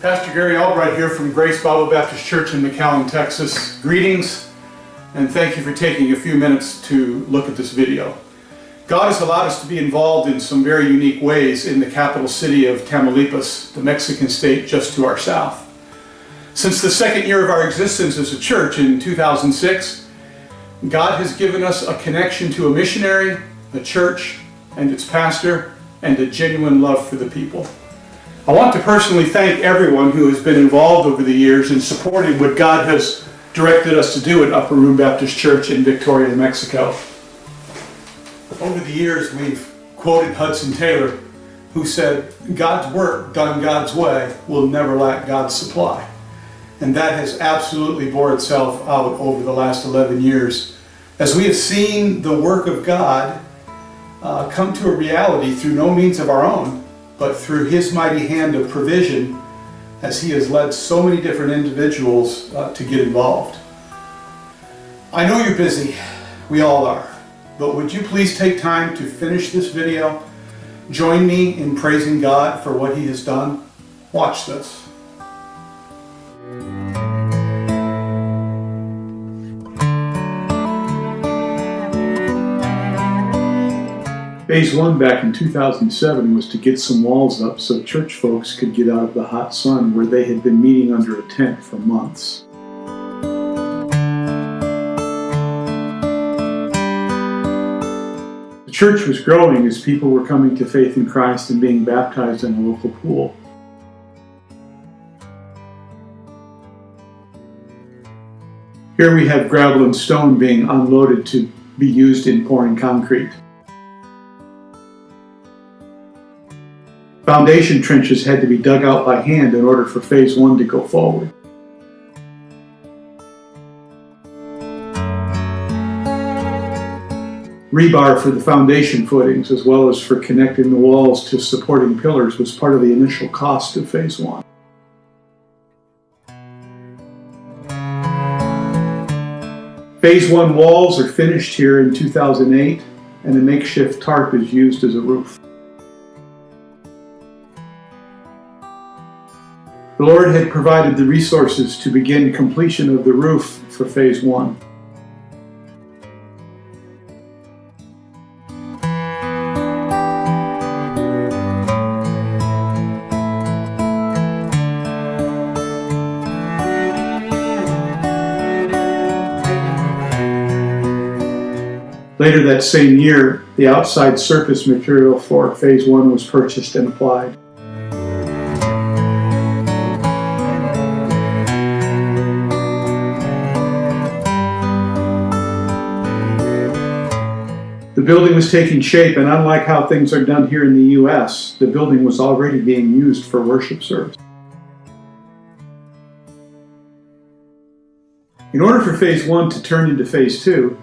Pastor Gary Albright here from Grace Bible Baptist Church in McAllen, Texas. Greetings, and thank you for taking a few minutes to look at this video. God has allowed us to be involved in some very unique ways in the capital city of Tamaulipas, the Mexican state just to our south. Since the second year of our existence as a church in 2006, God has given us a connection to a missionary, a church, and its pastor, and a genuine love for the people. I want to personally thank everyone who has been involved over the years in supporting what God has directed us to do at Upper Room Baptist Church in Victoria, New Mexico. Over the years, we've quoted Hudson Taylor, who said, "God's work done God's way will never lack God's supply." And that has absolutely bore itself out over the last 11 years, as we have seen the work of God come to a reality through no means of our own, but through His mighty hand of provision, as He has led so many different individuals to get involved. I know you're busy, we all are, but would you please take time to finish this video? Join me in praising God for what He has done. Watch this. Phase 1 back in 2007 was to get some walls up so church folks could get out of the hot sun where they had been meeting under a tent for months. The church was growing as people were coming to faith in Christ and being baptized in a local pool. Here we have gravel and stone being unloaded to be used in pouring concrete. Foundation trenches had to be dug out by hand in order for Phase 1 to go forward. Rebar for the foundation footings, as well as for connecting the walls to supporting pillars, was part of the initial cost of Phase 1. Phase 1 walls are finished here in 2008, and a makeshift tarp is used as a roof. The Lord had provided the resources to begin completion of the roof for Phase 1. Later that same year, the outside surface material for Phase 1 was purchased and applied. The building was taking shape, and unlike how things are done here in the U.S., the building was already being used for worship service. In order for Phase 1 to turn into Phase 2,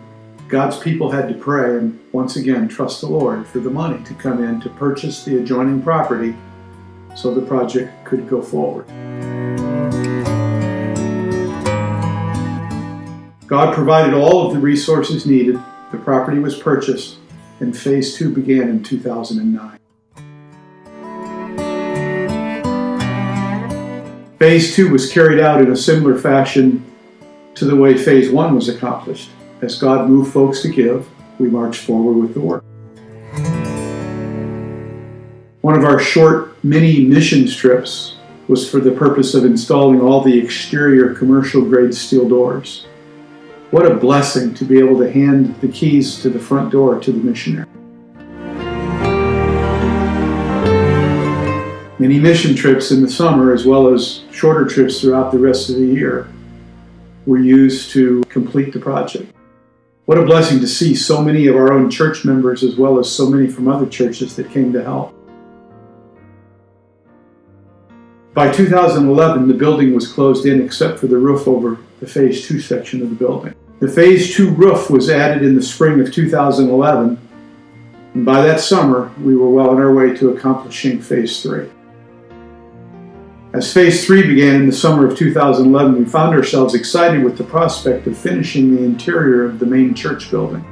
God's people had to pray and once again trust the Lord for the money to come in to purchase the adjoining property so the project could go forward. God provided all of the resources needed. The property was purchased, and Phase 2 began in 2009. Phase 2 was carried out in a similar fashion to the way Phase 1 was accomplished. As God moved folks to give, we marched forward with the work. One of our short mini mission trips was for the purpose of installing all the exterior commercial-grade steel doors. What a blessing to be able to hand the keys to the front door to the missionary. Many mission trips in the summer, as well as shorter trips throughout the rest of the year, were used to complete the project. What a blessing to see so many of our own church members, as well as so many from other churches that came to help. By 2011, the building was closed in except for the roof over the Phase 2 section of the building. The Phase 2 roof was added in the spring of 2011, and by that summer, we were well on our way to accomplishing Phase 3. As Phase 3 began in the summer of 2011, we found ourselves excited with the prospect of finishing the interior of the main church building.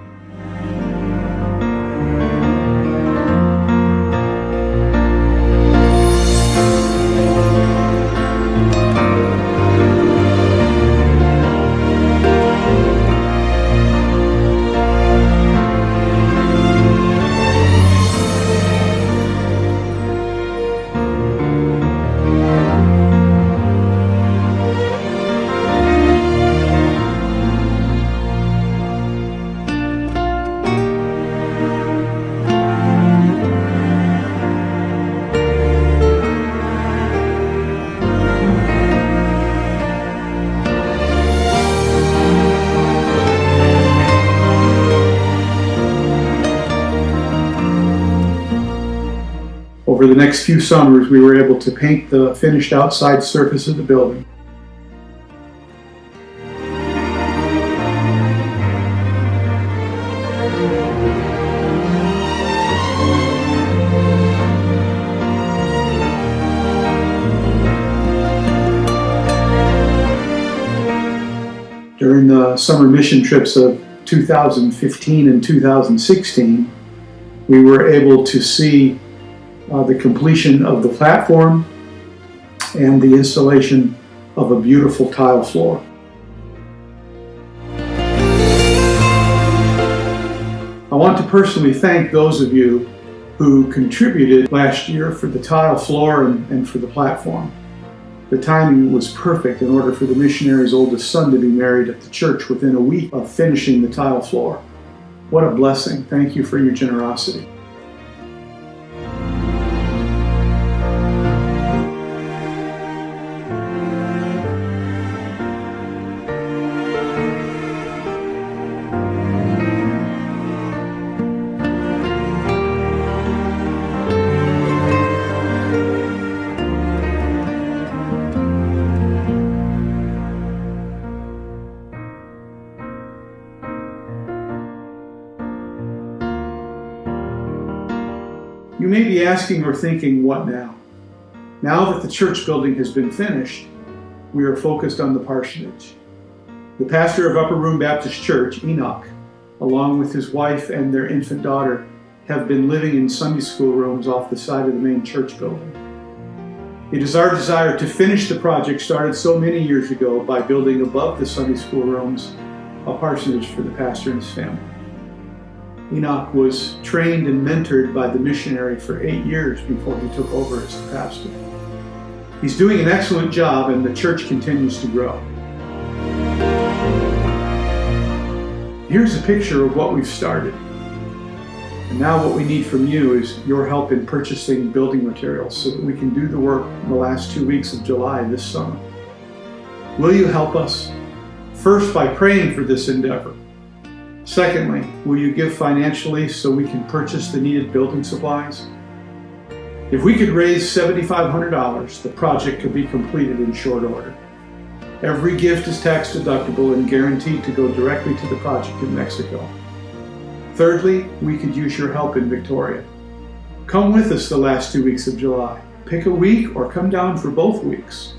Over the next few summers, we were able to paint the finished outside surface of the building. During the summer mission trips of 2015 and 2016, we were able to see the completion of the platform and the installation of a beautiful tile floor. I want to personally thank those of you who contributed last year for the tile floor and for the platform. The timing was perfect in order for the missionary's oldest son to be married at the church within a week of finishing the tile floor. What a blessing. Thank you for your generosity. You may be asking or thinking, what now? Now that the church building has been finished, we are focused on the parsonage. The pastor of Upper Room Baptist Church, Enoch, along with his wife and their infant daughter, have been living in Sunday school rooms off the side of the main church building. It is our desire to finish the project started so many years ago by building above the Sunday school rooms a parsonage for the pastor and his family. Enoch was trained and mentored by the missionary for 8 years before he took over as the pastor. He's doing an excellent job, and the church continues to grow. Here's a picture of what we've started. And now what we need from you is your help in purchasing building materials so that we can do the work in the last 2 weeks of July this summer. Will you help us? First, by praying for this endeavor. Secondly, will you give financially so we can purchase the needed building supplies? If we could raise $7,500, the project could be completed in short order. Every gift is tax deductible and guaranteed to go directly to the project in Mexico. Thirdly, we could use your help in Victoria. Come with us the last 2 weeks of July. Pick a week or come down for both weeks.